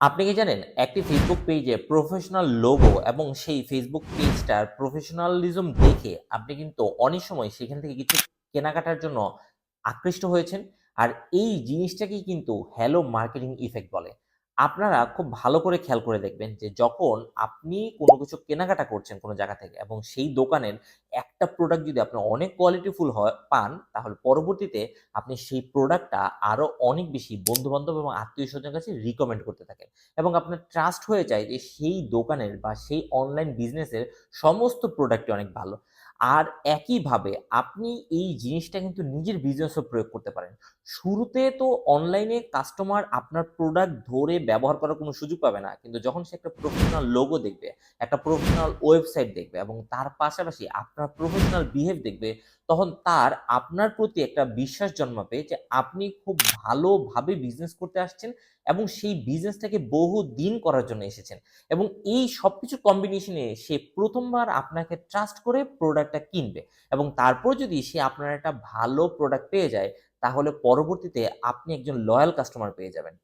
আপনি কি জানেন একটি ফেসবুক পেজে প্রফেশনাল লোগো এবং সেই ফেসবুক পেজটার প্রফেশনালিজম দেখে আপনি কিন্তু অনেক সময় সেখান থেকে কিছু কেনাকাটার জন্য আকৃষ্ট হয়েছেন। আর এই জিনিসটাকেই কিন্তু হ্যালো মার্কেটিং ইফেক্ট বলে। আপনারা খুব ভালো করে খেয়াল করে দেখবেন যে যখন আপনি কোনো কিছু কেনাকাটা করছেন কোনো জায়গা থেকে এবং সেই দোকানের একটা প্রোডাক্ট যদি আপনি অনেক কোয়ালিটিফুল পান, তাহলে পরবর্তীতে আপনি সেই প্রোডাক্টটা আরো অনেক বেশি বন্ধু-বান্ধব এবং আত্মীয়স্বজনের কাছে রিকমেন্ড করতে থাকেন। এবং আপনার ট্রাস্ট হয়ে যায় যে সেই দোকানের বা সেই অনলাইন বিজনেসের সমস্ত প্রোডাক্টই অনেক ভালো। আর একইভাবে আপনি এই জিনিসটা কিন্তু নিজের বিজনেসেও প্রয়োগ করতে পারেন। শুরুতে তো অনলাইনে কাস্টমার আপনার প্রোডাক্ট ধরে ব্যবহার করার কোনো সুযোগ পাবে না। কিন্তু যখন সে একটা প্রফেশনাল লোগো দেখবে, একটা প্রফেশনাল ওয়েবসাইট দেখবে এবং তার পাশাপাশি আপনার প্রফেশনাল বিহেভ দেখবে, তখন তার আপনার প্রতি একটা বিশ্বাস জন্মাবে যে আপনি খুব ভালোভাবে বিজনেস করতে আসছেন এবং সেই বিজনেসটাকে বহুদিন করার জন্য এসেছেন। এবং এই সবকিছুর কম্বিনেশনে সে ১ম বার আপনাকে ট্রাস্ট করে প্রোডাক্টটা কিনবে এবং তারপর যদি সে আপনার একটা ভালো প্রোডাক্ট পেয়ে যায়, তাহলে পরবর্তীতে আপনি একজন লয়াল কাস্টমার পেয়ে যাবেন।